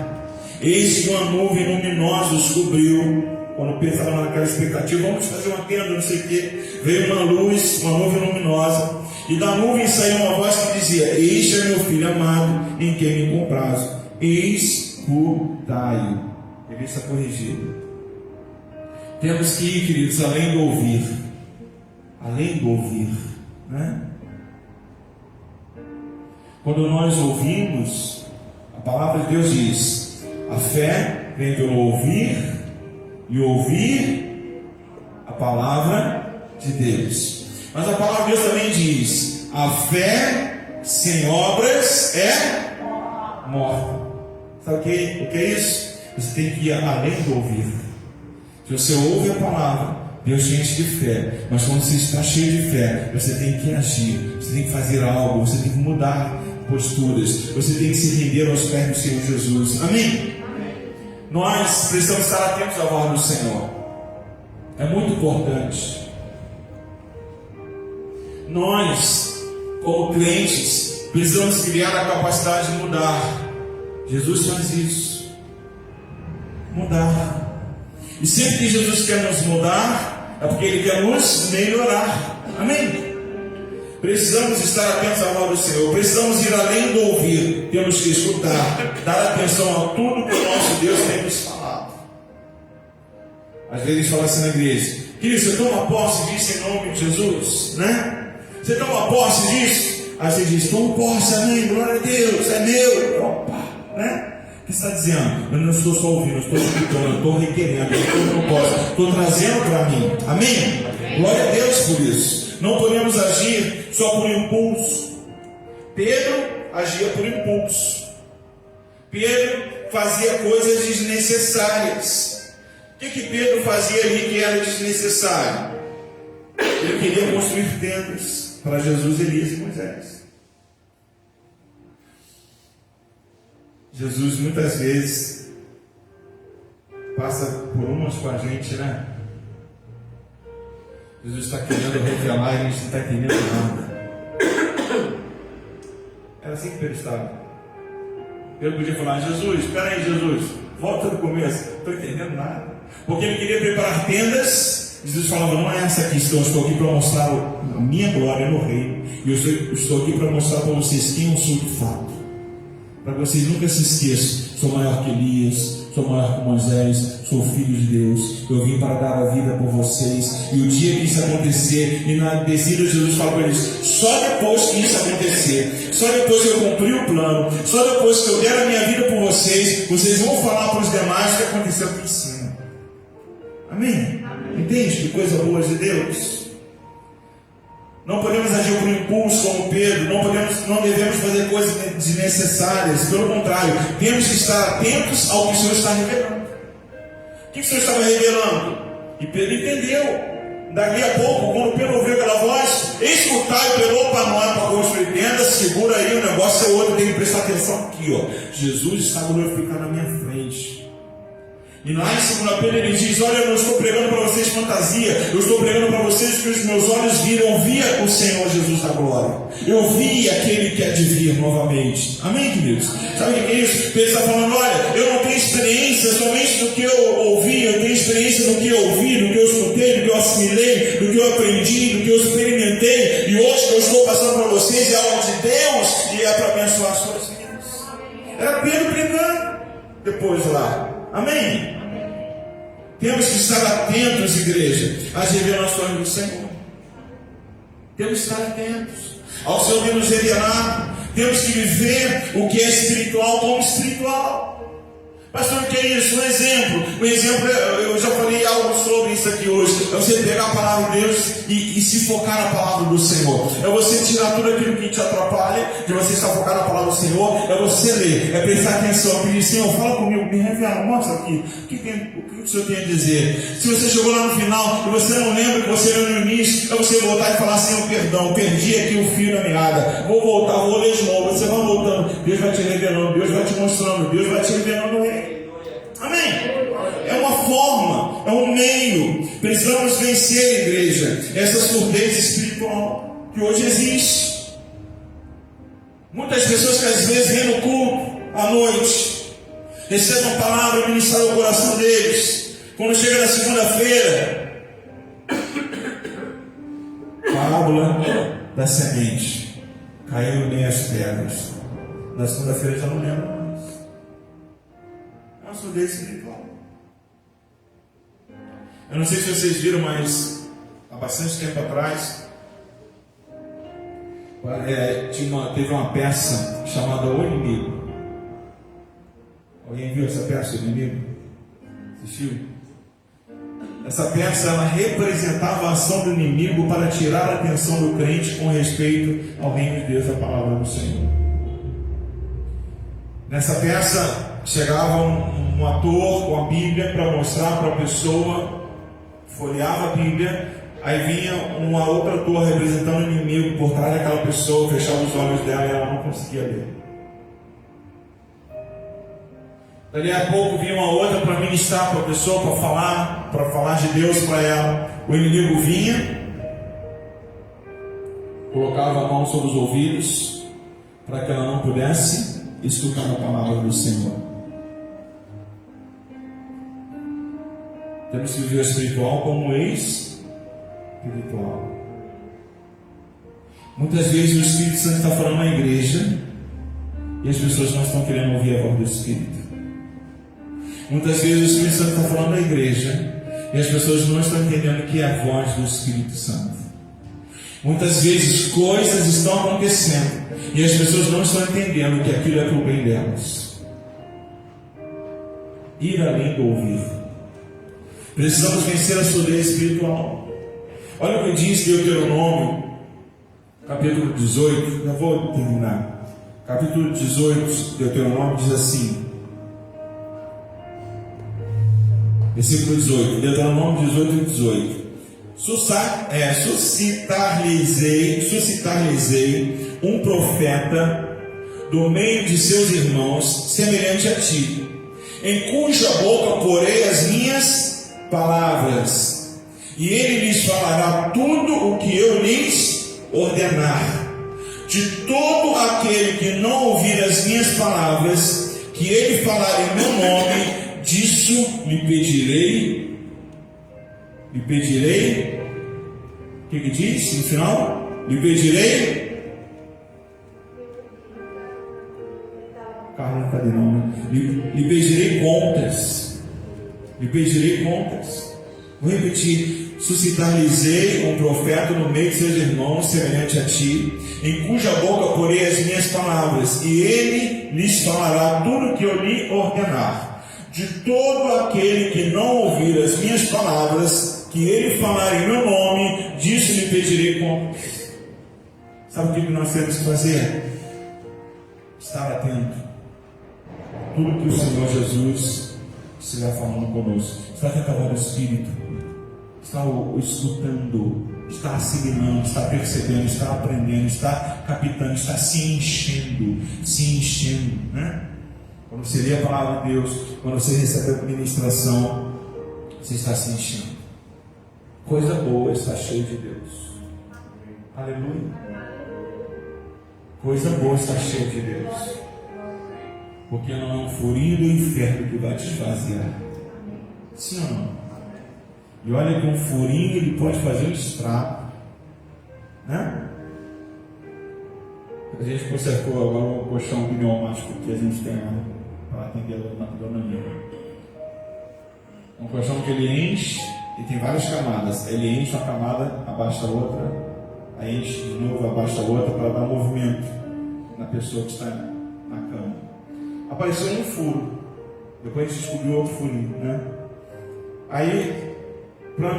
Eis que uma nuvem luminosa os cobriu. Quando Pedro estava naquela expectativa: vamos fazer uma tenda, não sei o que. Veio uma luz, uma nuvem luminosa. E da nuvem saiu uma voz que dizia: este é meu filho amado, em quem me comprazo. Escutai-o. revista corrigida. Temos que ir, queridos, além do ouvir. Além do ouvir, né? Quando nós ouvimos, a palavra de Deus diz: a fé vem pelo ouvir, e ouvir a palavra de Deus. Mas a palavra de Deus também diz: a fé sem obras é morta. Sabe o que é isso? Você tem que ir além do ouvir. Se você ouve a palavra, Deus te enche de fé. Mas quando você está cheio de fé, você tem que agir, você tem que fazer algo, você tem que mudar posturas, você tem que se render aos pés do Senhor Jesus. Amém? Nós precisamos estar atentos à voz do Senhor. É muito importante. Nós, como crentes, precisamos criar a capacidade de mudar. Jesus faz isso. Mudar. E sempre que Jesus quer nos mudar, é porque Ele quer nos melhorar. Amém? Precisamos estar atentos à voz do Senhor. Precisamos ir além do ouvir. Temos que escutar, dar atenção a tudo que o nosso Deus tem nos falado. Às vezes fala assim na igreja: querido, você toma posse disso em nome de Jesus, né? Você toma posse disso? Aí você diz: tomo posse, amém, glória a Deus, é meu. Opa, né? O que está dizendo? Eu não estou só ouvindo, eu estou escutando, eu estou requerendo, eu estou com posse, estou trazendo para mim. Amém? Glória a Deus por isso. Não podemos agir só por impulso. Pedro agia por impulso. Pedro fazia coisas desnecessárias. O que Pedro fazia ali que era desnecessário? Ele queria construir tendas para Jesus, Elias e Moisés. Jesus muitas vezes passa por umas com a gente, né? Jesus está querendo revelar e a gente não está entendendo nada. Era assim que Pedro estava. Pedro podia falar: Jesus, espera aí, Jesus, volta do começo, não estou entendendo nada. Porque ele queria preparar tendas. Jesus falava: não é essa aqui, estou aqui para mostrar a minha glória no reino. E eu estou aqui para mostrar para vocês quem eu sou de fato. Para que vocês nunca se esqueçam: sou maior que Elias, sou maior que Moisés, sou filho de Deus. Eu vim para dar a vida por vocês. E o dia que isso acontecer, e na descida Jesus fala para eles: só depois que isso acontecer, só depois que eu cumprir o plano, só depois que eu der a minha vida por vocês, vocês vão falar para os demais o que aconteceu aqui em cima. Amém? Entende que coisa boa de Deus? Não podemos agir por impulso como Pedro, não devemos fazer coisas desnecessárias. Pelo contrário, temos que estar atentos ao que o Senhor está revelando. O que o Senhor estava revelando? E Pedro entendeu. Daqui a pouco, quando Pedro ouviu aquela voz, escutar e Pedro: opa, não é para construir tenda, segura aí, o negócio é outro, tem que prestar atenção aqui, ó. Jesus está glorificado na minha frente. E lá em 2 Pedro ele diz: olha, eu não estou pregando para vocês fantasia, eu estou pregando para vocês que os meus olhos viram. Eu via o Senhor Jesus da glória, eu vi aquele que há de vir novamente. Amém, queridos? Sabe o que é isso? Pedro está falando: olha, eu não tenho experiência somente do que eu ouvi, eu tenho experiência do que eu ouvi, do que eu escutei, do que eu assimilei, do que eu aprendi, do que eu experimentei. E hoje que eu estou passando para vocês é algo de Deus e é para abençoar as suas vidas. Era Pedro pregando depois lá. Amém? Temos que estar atentos, igreja, às revelações do Senhor. Temos que estar atentos ao Senhor vir nos revelar. Temos que viver o que é espiritual como espiritual. Pastor, o que é isso? Um exemplo, eu já falei algo sobre isso aqui hoje. É você pegar a palavra de Deus e se focar na palavra do Senhor. É você tirar tudo aquilo que te atrapalha, de você estar focado na palavra do Senhor. É você ler, é prestar atenção, pedir: Senhor, fala comigo, me revela, mostra aqui o que o Senhor tem a dizer. Se você chegou lá no final e você não lembra que você era no início, é você voltar e falar: Senhor, perdão, perdi aqui o fio da meada, vou voltar, vou ler de novo. Você vai voltando, Deus vai te revelando, Deus vai te mostrando, Deus vai te revelando o Rei. Amém? É uma forma, é um meio. Precisamos vencer, igreja, essa surdez espiritual que hoje existe. Muitas pessoas que às vezes vêm no culto à noite, recebem a palavra ministrar o coração deles. Quando chega na segunda-feira, parábola da semente, caiu bem as pedras. Na segunda-feira já não lembro mais. É uma surdez espiritual. Eu não sei se vocês viram, mas há bastante tempo atrás teve uma peça chamada O Inimigo. Alguém viu essa peça, O Inimigo? Assistiu? Essa peça, ela representava a ação do inimigo para tirar a atenção do crente com respeito ao reino de Deus, a palavra do Senhor. Nessa peça chegava um ator com a Bíblia para mostrar para a pessoa, folheava a Bíblia, aí vinha um outro ator representando o inimigo por trás daquela pessoa, fechava os olhos dela e ela não conseguia ler. Dali a pouco vinha uma outra para ministrar para a pessoa, para falar de Deus para ela. O inimigo vinha, colocava a mão sobre os ouvidos para que ela não pudesse escutar a palavra do Senhor. Temos que viver o espiritual como ex-espiritual. Muitas vezes o Espírito Santo está falando na igreja e as pessoas não estão querendo ouvir a voz do Espírito. Muitas vezes o Espírito Santo está falando na igreja e as pessoas não estão entendendo que é a voz do Espírito Santo. Muitas vezes coisas estão acontecendo e as pessoas não estão entendendo que aquilo é para o bem delas. Ir além do ouvir. Precisamos vencer a surdez espiritual. Olha o que diz Deuteronômio, capítulo 18. Já vou terminar. Capítulo 18, Deuteronômio diz assim. Versículo 18, Deuteronômio 18 e 18. Suscitar-lhes-ei um profeta do meio de seus irmãos, semelhante a ti, em cuja boca porei as minhas palavras, e ele lhes falará tudo o que eu lhes ordenar. De todo aquele que não ouvir as minhas palavras, que ele falar em meu nome, disso lhe pedirei. O que diz no final? Lhe pedirei. Carlos não está de nome. Lhe pedirei contas. Vou repetir. Suscitar-lhes-ei um profeta no meio de seus irmãos, semelhante a ti, em cuja boca porei as minhas palavras, e ele lhes falará tudo o que eu lhe ordenar. De todo aquele que não ouvir as minhas palavras, que ele falar em meu nome, disso lhe pedirei contas. Sabe o que nós temos que fazer? Estar atento. Tudo que o Senhor Jesus estiver falando conosco. Estar atento à voz do Espírito. Está escutando, está assimilando, está percebendo, está aprendendo, está captando, está se enchendo, né? Quando você lê a palavra de Deus, quando você recebe a ministração, você está se enchendo. Coisa boa está cheio de Deus. Aleluia. Coisa boa está cheio de Deus. Porque não é um furinho do inferno que vai te esvaziar. Sim ou não? E olha que um furinho ele pode fazer um estrago, né? A gente consertou agora um colchão pneumático que a gente tem lá para atender a dona Nina. Um colchão que ele enche e tem várias camadas. Ele enche uma camada, abaixa a outra, aí enche de novo, abaixa a outra para dar movimento na pessoa que está na cama. Apareceu um furo, depois a gente descobriu outro furinho, né? Aí para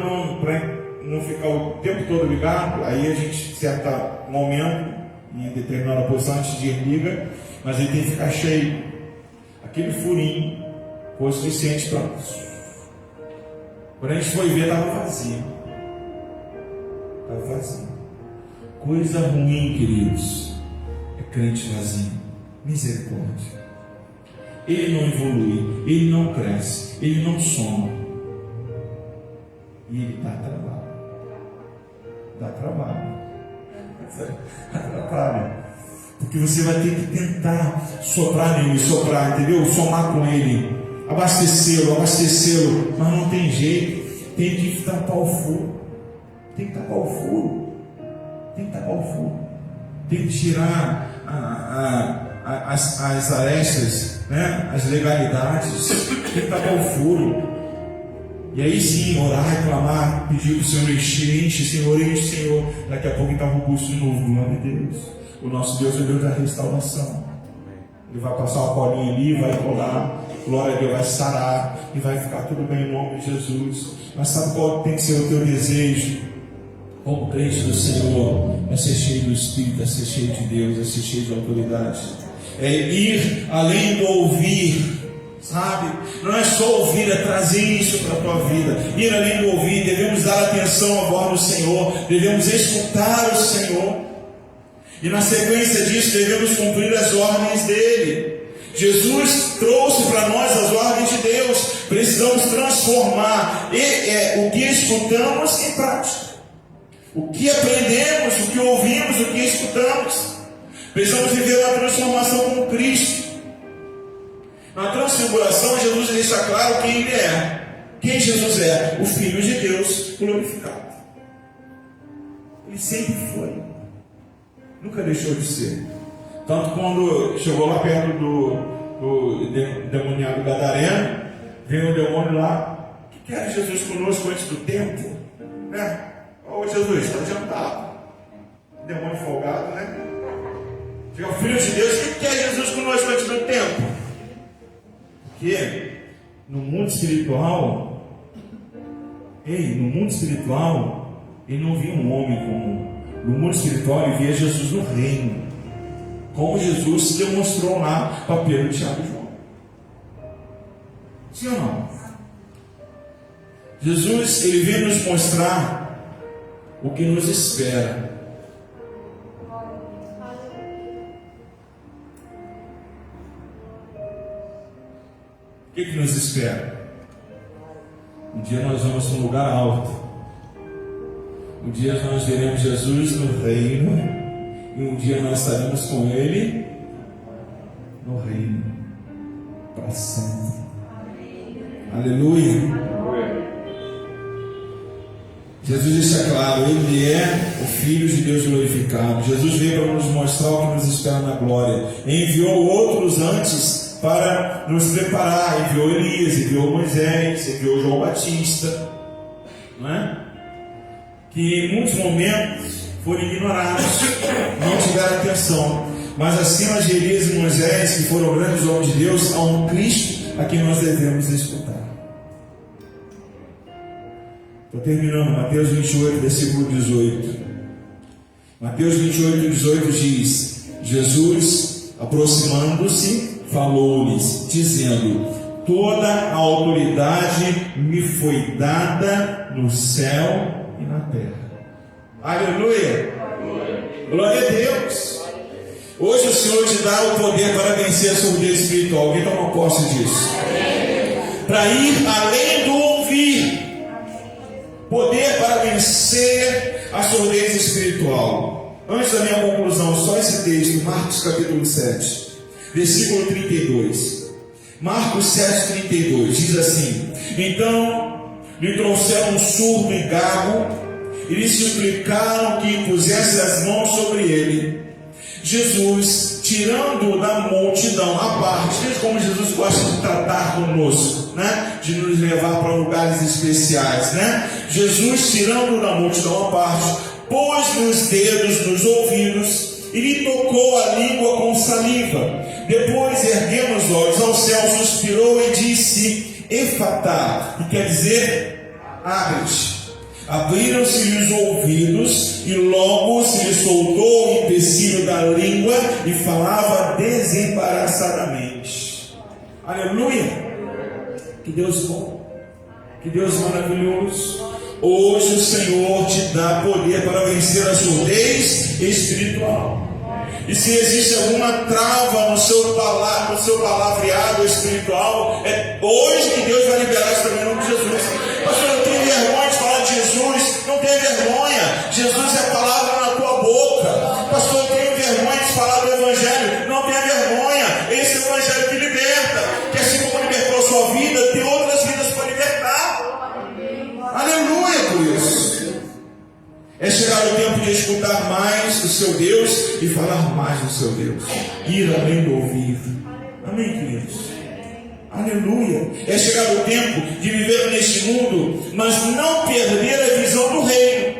não ficar o tempo todo ligado, aí a gente, certo momento, em determinada posição, a gente desliga, mas ele tem que ficar cheio. Aquele furinho foi o suficiente para nós. Quando a gente foi ver, estava vazio. Coisa ruim, queridos, é crente vazio. Misericórdia. Ele não evolui, ele não cresce, ele não soma. E ele dá trabalho. Porque você vai ter que tentar soprar nele, entendeu? Somar com ele, abastecê-lo, mas não tem jeito. Tem que tapar o furo. Tem que tirar as arestas, né? As legalidades. Tem que tapar o furo. E aí sim, orar, reclamar, pedir para o Senhor enche, Senhor. Daqui a pouco está robusto de novo, glória a Deus. O nosso Deus é o Deus da restauração. Ele vai passar uma bolinha ali, vai rolar, glória a Deus, vai sarar e vai ficar tudo bem em nome de Jesus. Mas sabe qual tem que ser o teu desejo? Como crente do Senhor, é ser cheio do Espírito, é ser cheio de Deus, é ser cheio de autoridade. É ir além do ouvir. Sabe? Não é só ouvir, é trazer isso para a tua vida. Ir além do ouvir, devemos dar atenção à voz do Senhor, devemos escutar o Senhor, e na sequência disso devemos cumprir as ordens dele. Jesus trouxe para nós as ordens de Deus. Precisamos transformar o que escutamos em prática, o que aprendemos, o que ouvimos, o que escutamos. Precisamos viver uma transformação com Cristo. Na transfiguração, Jesus deixa claro quem Ele é. Quem Jesus é? O Filho de Deus glorificado. Ele sempre foi. Nunca deixou de ser. Tanto quando chegou lá perto do demoniado Gadareno, veio um demônio lá. O que quer Jesus conosco antes do tempo? Né? Ô Jesus, está adiantado. Demônio folgado, né? Chega o Filho de Deus, o que quer Jesus conosco antes do tempo? Porque no mundo espiritual, ele não via um homem comum. No mundo espiritual, ele via Jesus no reino, como Jesus se demonstrou lá para Pedro, Tiago e João. Sim ou não? Jesus, ele veio nos mostrar o que nos espera. O que nos espera? Um dia nós vamos para um lugar alto. Um dia nós veremos Jesus no reino. E um dia nós estaremos com Ele no reino para sempre. Aleluia. Jesus deixa claro, Ele é o Filho de Deus glorificado. Jesus veio para nos mostrar o que nos espera na glória. Enviou outros antes para nos preparar. Enviou Elias, enviou Moisés, enviou João Batista, não é? Que em muitos momentos foram ignorados, não tiveram atenção. Mas acima de Elias e Moisés, que foram grandes homens de Deus, há um Cristo a quem nós devemos escutar. Estou terminando, Mateus 28, versículo 18. Mateus 28, 18 diz: Jesus, aproximando-se, falou-lhes, dizendo: toda a autoridade me foi dada no céu e na terra. Aleluia! Glória a Deus! Hoje o Senhor te dá o poder para vencer a surdez espiritual. Alguém toma posse disso? Para ir além do ouvir. Poder para vencer a surdez espiritual. Antes da minha conclusão, só esse texto, Marcos capítulo 7, versículo 32. Marcos 7, 32, diz assim: então lhe trouxeram um surdo e gago, e lhe suplicaram que impusesse as mãos sobre ele. Jesus, tirando-o da multidão à parte, veja como Jesus gosta de tratar conosco, né? De nos levar para lugares especiais, né? Jesus, tirando-o da multidão à parte, pôs-lhe os dedos nos ouvidos e lhe tocou a língua com saliva. Depois, erguendo os olhos ao céu, suspirou e disse: Efatá, que quer dizer abre-te. Abriram-se-lhe os ouvidos e logo se lhe soltou o empecilho da língua e falava desembaraçadamente. Aleluia! Que Deus bom, que Deus maravilhoso. Hoje o Senhor te dá poder para vencer a surdez espiritual. E se existe alguma trava no seu palavreado espiritual, é hoje que Deus vai liberar isso também em nome de Jesus. Pastor, não tem vergonha de falar de Jesus? Não tem vergonha. Jesus é a palavra na tua boca. Pastor, eu tenho vergonha de falar do Evangelho? Não tenha vergonha. Esse é o Evangelho que liberta. Que assim como libertou a sua vida, tem outras vidas para libertar. Aleluia por isso. É chegar o tempo de escutar mais o seu Deus e falar mais do seu Deus. Ir além do ouvir. Amém, queridos? Aleluia. É chegar o tempo de viver neste mundo mas não perder a visão do reino.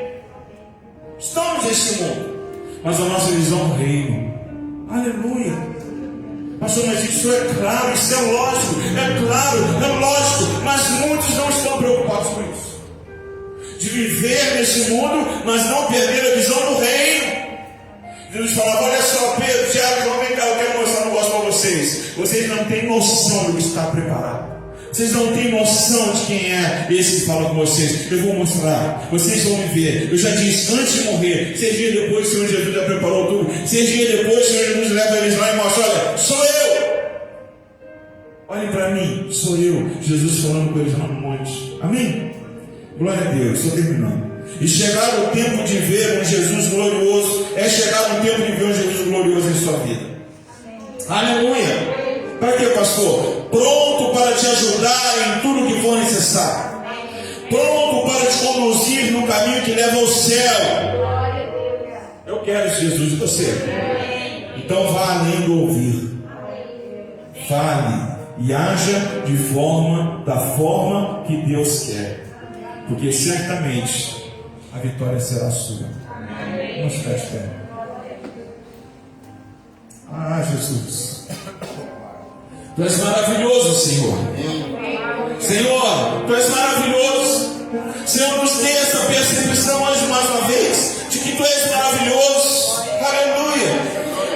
Estamos neste mundo, mas a nossa visão do reino. Aleluia. Pastor, mas isso é claro, isso é lógico, é claro, é lógico, mas muitos não estão preocupados com isso. De viver nesse mundo, mas não perder a visão do reino. Jesus falava: olha só, Pedro, Tiago, João, vem cá, eu quero mostrar um negócio para vocês. Vocês não têm noção do que está preparado. Vocês não têm noção de quem é esse que fala com vocês. Eu vou mostrar, vocês vão me ver. Eu já disse, antes de morrer, 6 dias depois o Senhor Jesus já preparou tudo. 6 dias depois o Senhor Jesus leva eles lá e mostra: olha, sou eu. Olhem para mim, sou eu. Jesus falando com eles lá no monte. Amém? Glória a Deus, estou terminando. E chegar o tempo de ver um Jesus glorioso, é chegar o tempo de ver um Jesus glorioso em sua vida. Aleluia. Para quê, pastor? Pronto para te ajudar em tudo que for necessário. Pronto para te conduzir no caminho que leva ao céu. Eu quero esse Jesus de você. Então vá além do ouvir. Fale e haja da forma que Deus quer. Porque certamente a vitória será sua. Vamos ficar de pé. Ah, Jesus. Tu és maravilhoso, Senhor. Senhor, Tu és maravilhoso. Senhor, nos dê essa percepção hoje mais uma vez, de que Tu és maravilhoso. Aleluia.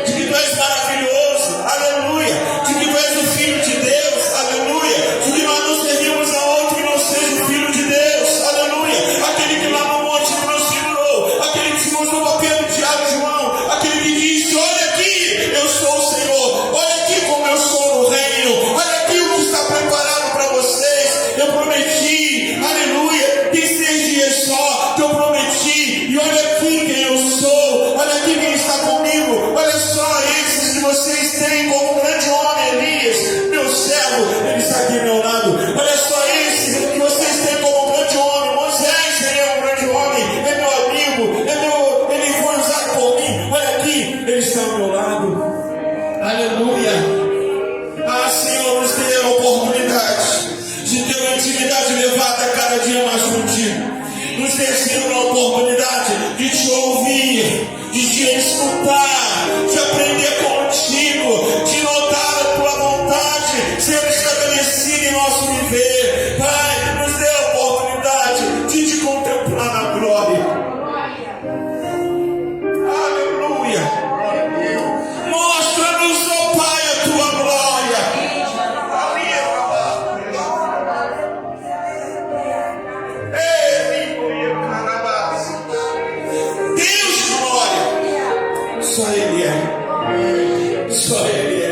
De que Tu és maravilhoso. Aleluia. De que Tu és o Filho de Deus. Aleluia. De que nós não servimos a outro que não seja o Filho de Deus. Aleluia. Aquele que lá no monte nos segurou. Aquele que se mostrou para Pedro, Tiago e João. Aquele que disse: olha aqui, eu sou o Senhor. Olha aqui como eu sou no reino. Olha aqui o que está preparado para vocês. Eu prometi, aleluia, em 6 dias só que eu prometi. E olha aqui quem eu sou. Olha aqui quem está comigo. Olha só esses que vocês têm como um grande homem, Elias, meu servo, ele está aqui ao meu lado. Olha só esse que vocês têm como um grande homem, Moisés, ele é um grande homem, é meu amigo, ele foi usado por mim. Olha aqui, ele está ao meu lado. Aleluia. Ah, Senhor, nos dê a oportunidade de ter uma intimidade elevada cada dia mais contigo. Nos dê, Senhor, a oportunidade de te ouvir, de te escutar, de aprender contigo, de notar a tua vontade sendo estabelecida em nosso viver. Pai, nos dê a oportunidade de te contemplar na glória. Aleluia. Mostra-nos, ó Pai, a tua glória. Deus de glória. Só Ele é. Só Ele é.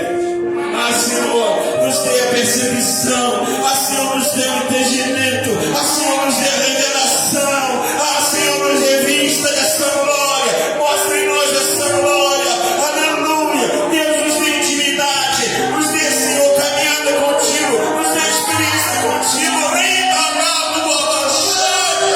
Ah, Senhor, nos dê a percepção. Ah, Senhor, nos dê o entendimento. Ah, Senhor, nos dê a revelação. Ah, Senhor, nos revista dessa glória. Mostre em nós essa glória. Aleluia. Deus, nos dê intimidade. Nos dê, Senhor, caminhada contigo. Nos dê experiência contigo. Reina amado do Abaixada.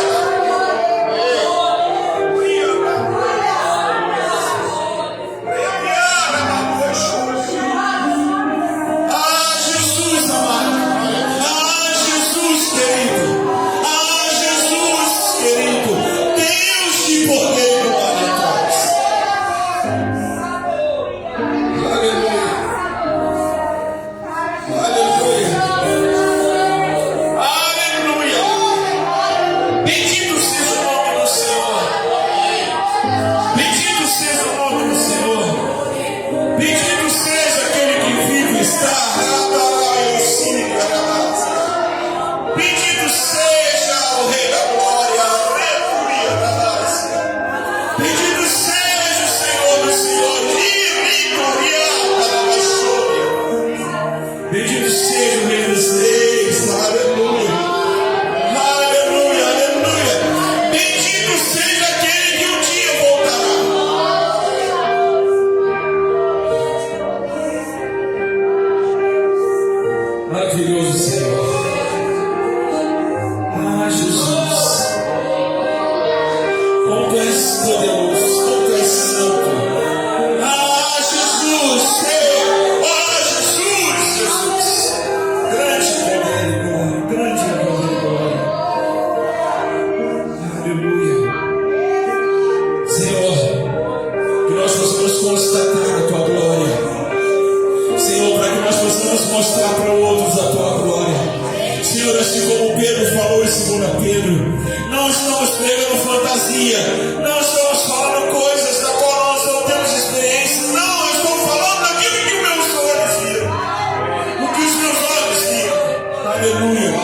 Ah, Jesus amado. Ah, Jesus querido. Ah, Jesus querido. Deus de poder e glória. Aleluia. Aleluia. Aleluia. Bendito seja o nome do Senhor. Bendito seja o nome do Senhor. Bendito seja aquele que vive e está. Bendito seja o Rei da Glória. Bendito seja o Senhor dos Senhores. Bendito seja o Rei dos Reis. Aleluia. Aleluia, aleluia. Bendito seja aquele que um dia voltará. Maravilhoso Senhor. Ah, Jesus. Como Tu és poderoso, como Tu és santo. Ah, Jesus. Ah, Jesus, Jesus. Grande poder e glória, grande poder e glória. Senhor, assim como Pedro falou em 2 Pedro, não estamos pregando fantasia, não estamos falando coisas da qual nós não temos experiência, não, eu estou falando daquilo que os meus olhos viram, o que os meus olhos viram. Aleluia.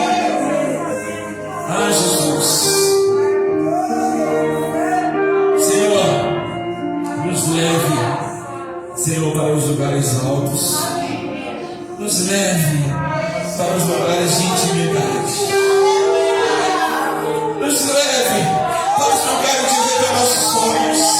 Ah, Jesus. Senhor, nos leve, Senhor, para os lugares altos, nos leve para os lugares de intimidade, nos leve para os lugares de revelações.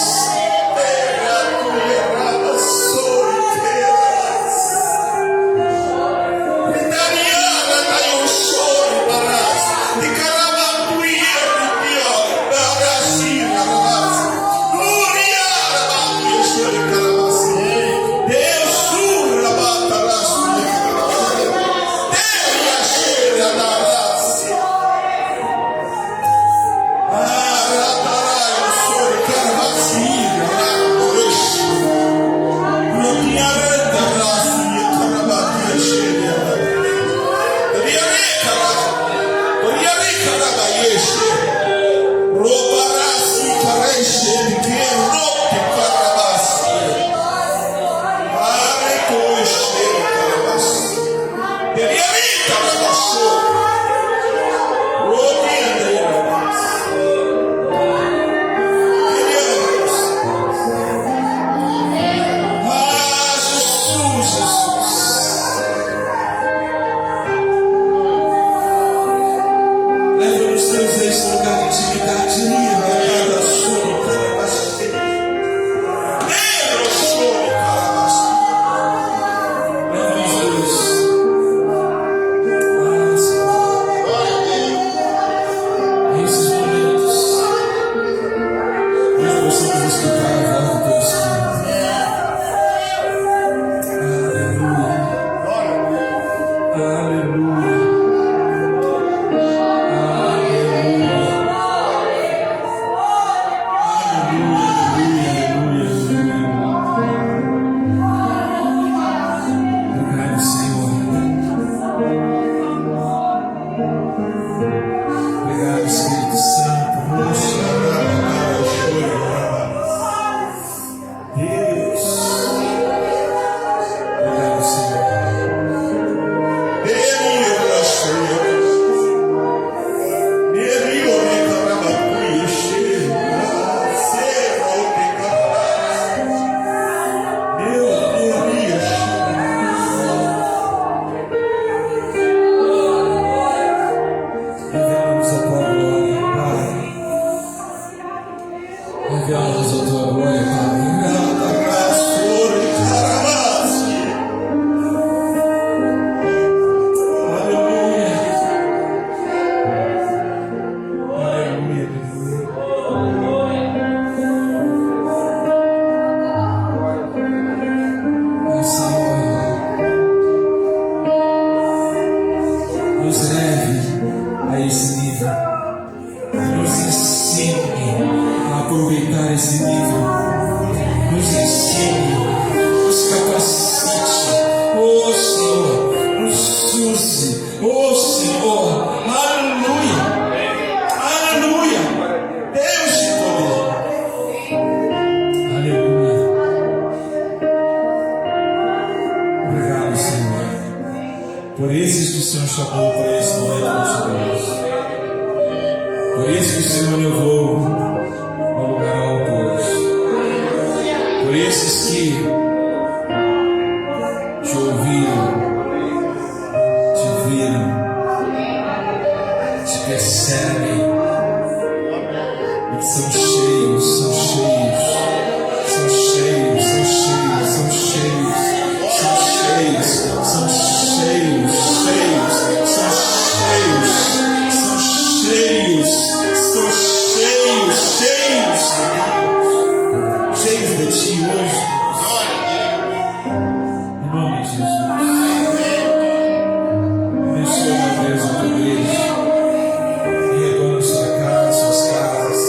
Por esses que o Senhor chamou para esse momento maravilhoso. Por isso que o Senhor levou ao lugar oposto. Por esses que te ouviram, te viram, te percebem e que são cheios, são cheios, são cheios, são cheios, são cheios, são cheios, são cheios. Cheios, cheios, são cheios, são cheios, são cheios, cheios, cheios de ti hoje, em nome de Jesus. Abençoa, meu Deus, a tua igreja, e retorna a sua casa, suas casas,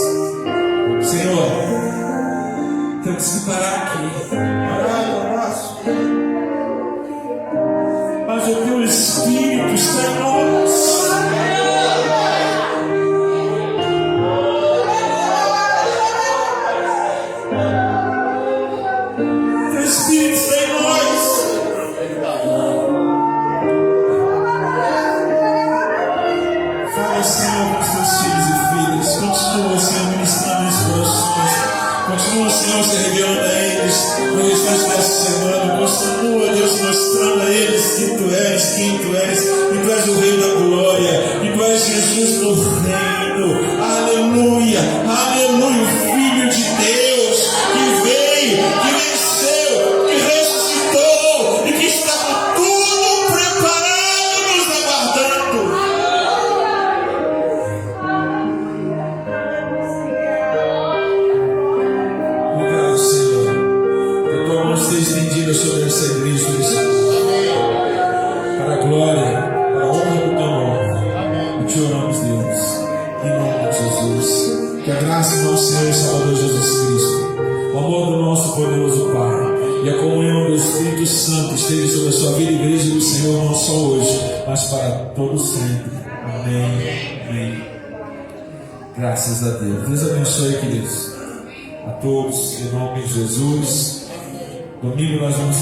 Fala, Senhor, com os teus filhos e filhas. Continua, Senhor, ministrando as corações. Continua, Senhor, se revelando a eles no restante dessa semana. Continua, Deus, mostrando a eles quem Tu és, que Tu és o Rei da Glória, que Tu és Jesus do reino. Aleluia, aleluia, o Filho de Deus, que veio, que venceu, que ressuscitou e que está com tudo preparado, nos aguardando. Obrigado, Senhor, que Tua mão seja estendida sobre essa igreja, para a glória, para a honra do Teu nome. E te oramos, Deus, em nome de Jesus. Que a graça do nosso Senhor e Salvador Jesus Cristo, o amor do nosso poderoso Pai e a comunhão do Espírito Santo esteja sobre a sua vida, igreja do Senhor, não só hoje, mas para todo sempre. Amém. Amém. Graças a Deus. Deus abençoe, queridos, a todos, em nome de Jesus. Domingo nós vamos